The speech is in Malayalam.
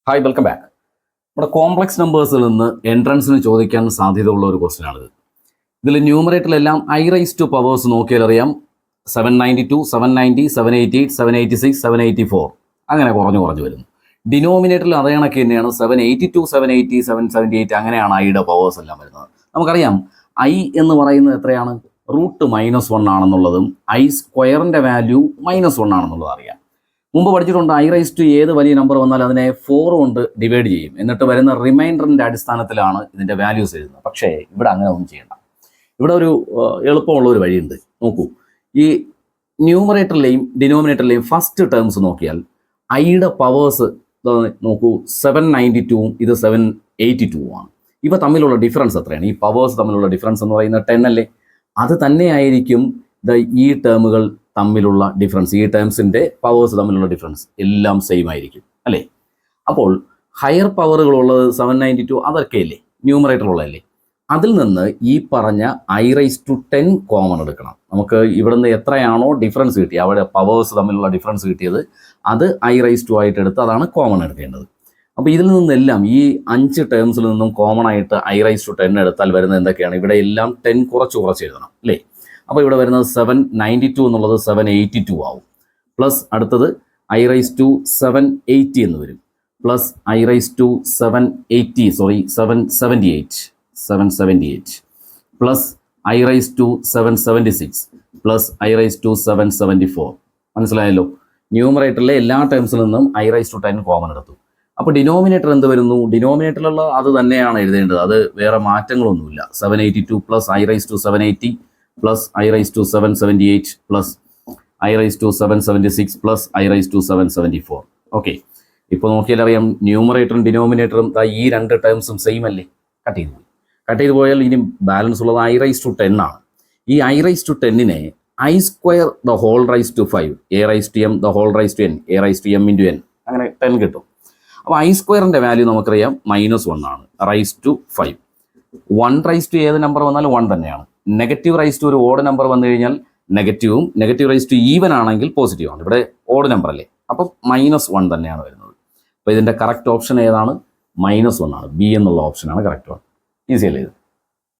Hi welcome back. നമ്മുടെ കോംപ്ലക്സ് നമ്പേഴ്സിൽ നിന്ന് എൻട്രൻസിന് ചോദിക്കാൻ സാധ്യതയുള്ള ഒരു ക്വസ്റ്റ്യൻ ആണിത്. ഇതിൽ ന്യൂമറേറ്ററിലെല്ലാം ഐ റൈസ് ടു പവേഴ്സ് നോക്കിയാൽ അറിയാം 792, 790, 788, 786, 784 അങ്ങനെ കുറഞ്ഞു വരുന്നു. ഡിനോമിനേറ്ററിൽ അതേ കണക്ക് തന്നെയാണ് 782, 780, 778 അങ്ങനെയാണ് ഐയുടെ പവേഴ്സ് എല്ലാം വരുന്നത്. നമുക്കറിയാം ഐ എന്ന് പറയുന്നത് എത്രയാണ്, √-1 ആണെന്നുള്ളതും ഐ സ്ക്വയറിൻ്റെ വാല്യൂ -1 ആണെന്നുള്ളതും അറിയാം. മുമ്പ് പഠിച്ചിട്ടുണ്ട് ഐ റൈസ് ടു ഏത് വലിയ നമ്പർ വന്നാലും അതിനെ 4 കൊണ്ട് ഡിവൈഡ് ചെയ്യും, എന്നിട്ട് വരുന്ന റിമൈൻഡറിൻ്റെ അടിസ്ഥാനത്തിലാണ് ഇതിൻ്റെ വാല്യൂസ് എഴുതുന്നത്. പക്ഷേ ഇവിടെ അങ്ങനെ ഒന്നും ചെയ്യണ്ട. ഇവിടെ ഒരു എളുപ്പമുള്ള ഒരു വഴിയുണ്ട്. നോക്കൂ, ഈ ന്യൂമറേറ്ററിലെയും ഡിനോമിനേറ്ററിലെയും ഫസ്റ്റ് ടേംസ് നോക്കിയാൽ ഐയുടെ പവേഴ്സ് നോക്കൂ, 792 ഇത് 782 ആണ്. ഇവ തമ്മിലുള്ള ഡിഫറൻസ് എത്രയാണ്? ഈ പവേഴ്സ് തമ്മിലുള്ള ഡിഫറൻസ് എന്ന് പറയുന്നത് 10 അല്ലേ? അത് തന്നെയായിരിക്കും ഈ ടേമുകൾ തമ്മിലുള്ള ഡിഫറൻസ്, ഈ ടേംസിൻ്റെ പവേഴ്സ് തമ്മിലുള്ള ഡിഫറൻസ് എല്ലാം സെയിം ആയിരിക്കും അല്ലേ? അപ്പോൾ ഹയർ പവറുകളുള്ളത് 792 അതൊക്കെ അല്ലേ ന്യൂമറേറ്ററുള്ളതല്ലേ? അതിൽ നിന്ന് ഈ പറഞ്ഞ ഐ റൈസ് ടു 10 കോമൺ എടുക്കണം. നമുക്ക് ഇവിടെ നിന്ന് എത്രയാണോ ഡിഫറൻസ് കിട്ടിയത്, അവിടെ പവേഴ്സ് തമ്മിലുള്ള ഡിഫറൻസ് കിട്ടിയത്, അത് ഐ റൈസ് ടു ആയിട്ട് എടുത്ത് അതാണ് കോമൺ എടുക്കേണ്ടത്. അപ്പോൾ ഇതിൽ നിന്നെല്ലാം ഈ 5 ടേംസിൽ നിന്നും കോമൺ ആയിട്ട് ഐ റൈസ് ടു 10 എടുത്താൽ വരുന്നത് എന്തൊക്കെയാണ്? ഇവിടെ എല്ലാം 10 കുറച്ച് എഴുതണം അല്ലേ? അപ്പോൾ ഇവിടെ വരുന്നത് 792 എന്നുള്ളത് 782 ആവും. പ്ലസ് അടുത്തത് ഐ റൈസ് ടു 780 എന്ന് വരും. Plus I raise to 778 plus I raise to 776 plus I raise to 774. മനസ്സിലായല്ലോ? ന്യൂമറേറ്ററിലെ എല്ലാ ടേംസിൽ നിന്നും ഐ റൈസ് ടു 10 കോമൺ എടുത്തു. അപ്പോൾ ഡിനോമിനേറ്റർ എന്ത് വരുന്നു? ഡിനോമിനേറ്ററിലുള്ള അത് തന്നെയാണ് എഴുതേണ്ടത്, അത് വേറെ മാറ്റങ്ങളൊന്നുമില്ല. 782 plus I raise to 780 plus I raise to 778 plus I raise to 776 plus I raise to 774. Okay, ഇപ്പോൾ നോക്കിയാൽ അറിയാം ന്യൂമറേറ്ററും ഡിനോമിനേറ്ററും ഈ 2 ടേംസും സെയിം അല്ലേ? കട്ട് ചെയ്ത് പോയാൽ ഇനി ബാലൻസ് ഉള്ളത് ഐ റൈസ് ടു 10 ആണ്. ഈ I raise to 10നെ I square the whole raise to 5 A raise to M the whole raise to N A raise to M into N അങ്ങനെ 10 കിട്ടും. അപ്പോൾ ഐ സ്ക്വയറിൻ്റെ വാല്യൂ നമുക്കറിയാം -1 ആണ്. റൈസ് ടു 5 1 റൈസ് ടു ഏത് നമ്പർ വന്നാലും 1 തന്നെയാണ്. നെഗറ്റീവ് റൈസ് ടു ഒരു ഓഡ് നമ്പർ വന്നു കഴിഞ്ഞാൽ നെഗറ്റീവും, നെഗറ്റീവ് റൈസ് ടു ഈവൻ ആണെങ്കിൽ പോസിറ്റീവാണ്. ഇവിടെ ഓഡ് നമ്പർ അല്ലേ, അപ്പം -1 തന്നെയാണ് വരുന്നത്. അപ്പോൾ ഇതിൻ്റെ കറക്റ്റ് ഓപ്ഷൻ ഏതാണ്? -1 ആണ്. ബി എന്നുള്ള ഓപ്ഷനാണ് കറക്റ്റ് വൺ. ഈസി അല്ലേ ഇത്?